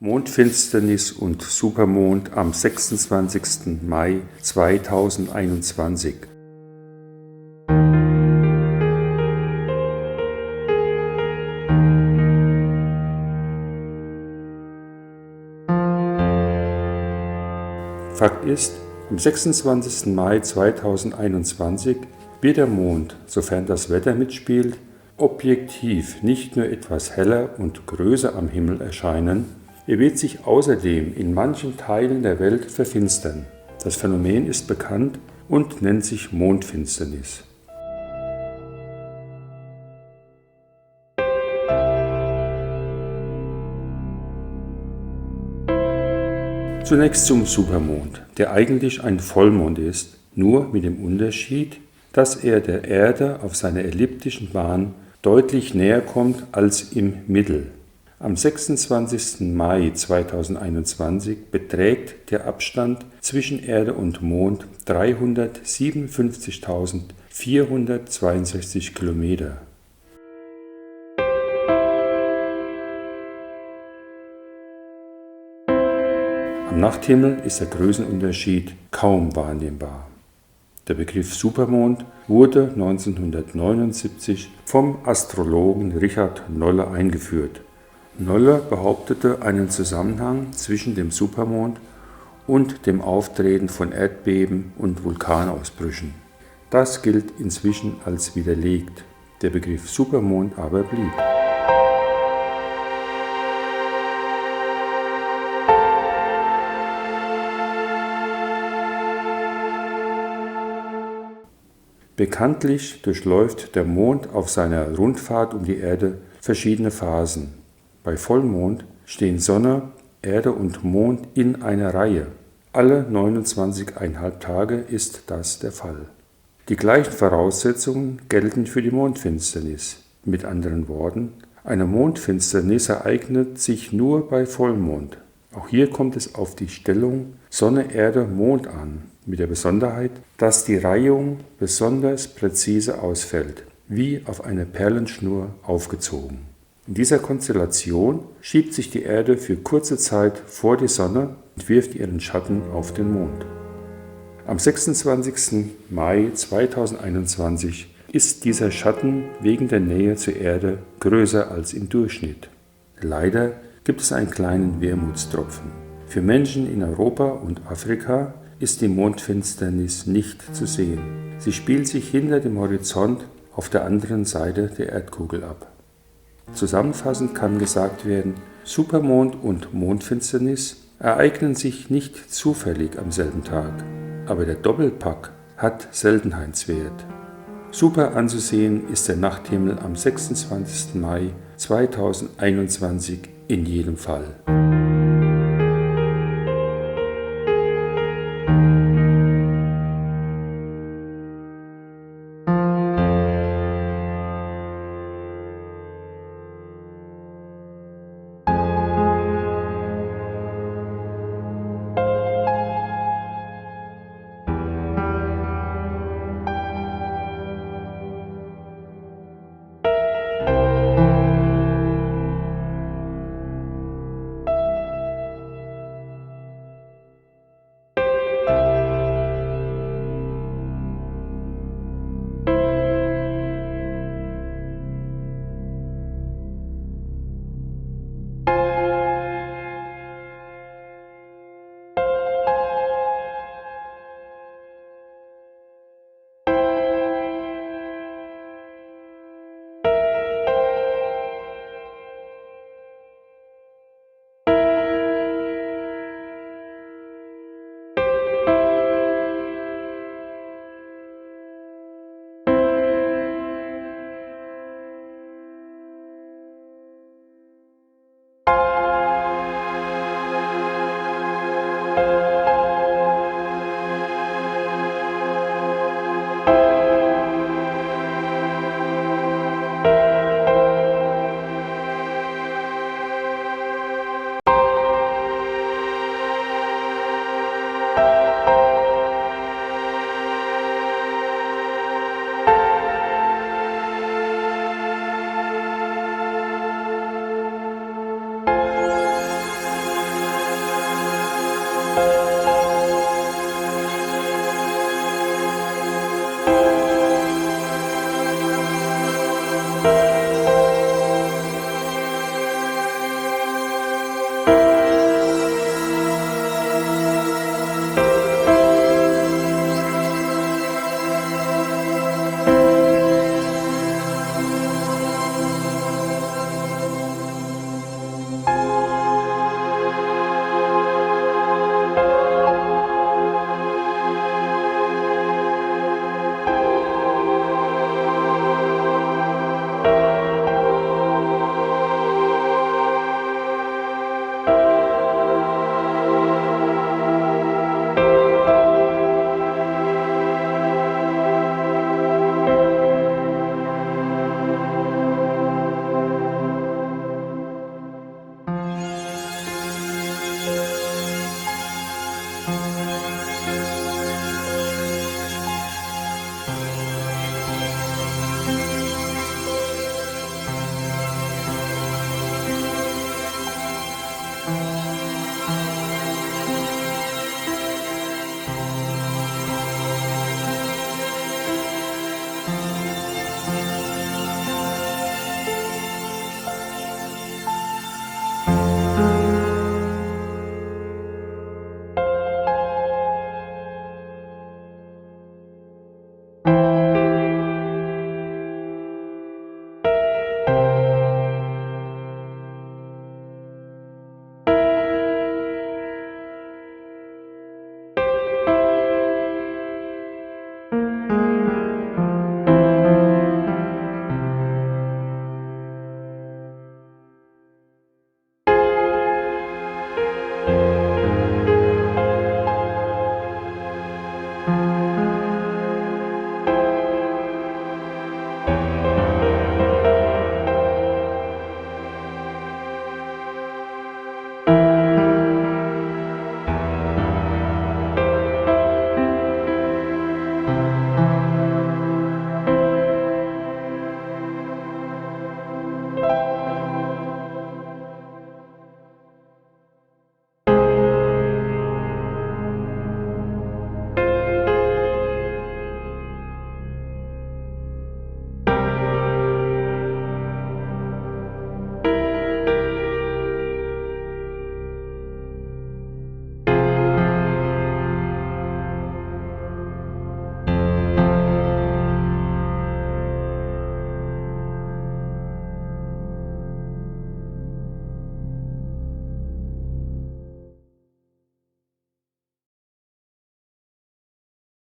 Mondfinsternis und Supermond am 26. Mai 2021. Fakt ist, am 26. Mai 2021 wird der Mond, sofern das Wetter mitspielt, objektiv nicht nur etwas heller und größer am Himmel erscheinen, er wird sich außerdem in manchen Teilen der Welt verfinstern. Das Phänomen ist bekannt und nennt sich Mondfinsternis. Zunächst zum Supermond, der eigentlich ein Vollmond ist, nur mit dem Unterschied, dass er der Erde auf seiner elliptischen Bahn deutlich näher kommt als im Mittel. Am 26. Mai 2021 beträgt der Abstand zwischen Erde und Mond 357.462 Kilometer. Am Nachthimmel ist der Größenunterschied kaum wahrnehmbar. Der Begriff Supermond wurde 1979 vom Astrologen Richard Nolle eingeführt. Nolle behauptete einen Zusammenhang zwischen dem Supermond und dem Auftreten von Erdbeben und Vulkanausbrüchen. Das gilt inzwischen als widerlegt. Der Begriff Supermond aber blieb. Bekanntlich durchläuft der Mond auf seiner Rundfahrt um die Erde verschiedene Phasen. Bei Vollmond stehen Sonne, Erde und Mond in einer Reihe. Alle 29,5 Tage ist das der Fall. Die gleichen Voraussetzungen gelten für die Mondfinsternis. Mit anderen Worten, eine Mondfinsternis ereignet sich nur bei Vollmond. Auch hier kommt es auf die Stellung Sonne, Erde, Mond an, mit der Besonderheit, dass die Reihung besonders präzise ausfällt, wie auf einer Perlenschnur aufgezogen. In dieser Konstellation schiebt sich die Erde für kurze Zeit vor die Sonne und wirft ihren Schatten auf den Mond. Am 26. Mai 2021 ist dieser Schatten wegen der Nähe zur Erde größer als im Durchschnitt. Leider gibt es einen kleinen Wermutstropfen. Für Menschen in Europa und Afrika ist die Mondfinsternis nicht zu sehen. Sie spielt sich hinter dem Horizont auf der anderen Seite der Erdkugel ab. Zusammenfassend kann gesagt werden, Supermond und Mondfinsternis ereignen sich nicht zufällig am selben Tag, aber der Doppelpack hat Seltenheitswert. Super anzusehen ist der Nachthimmel am 26. Mai 2021 in jedem Fall.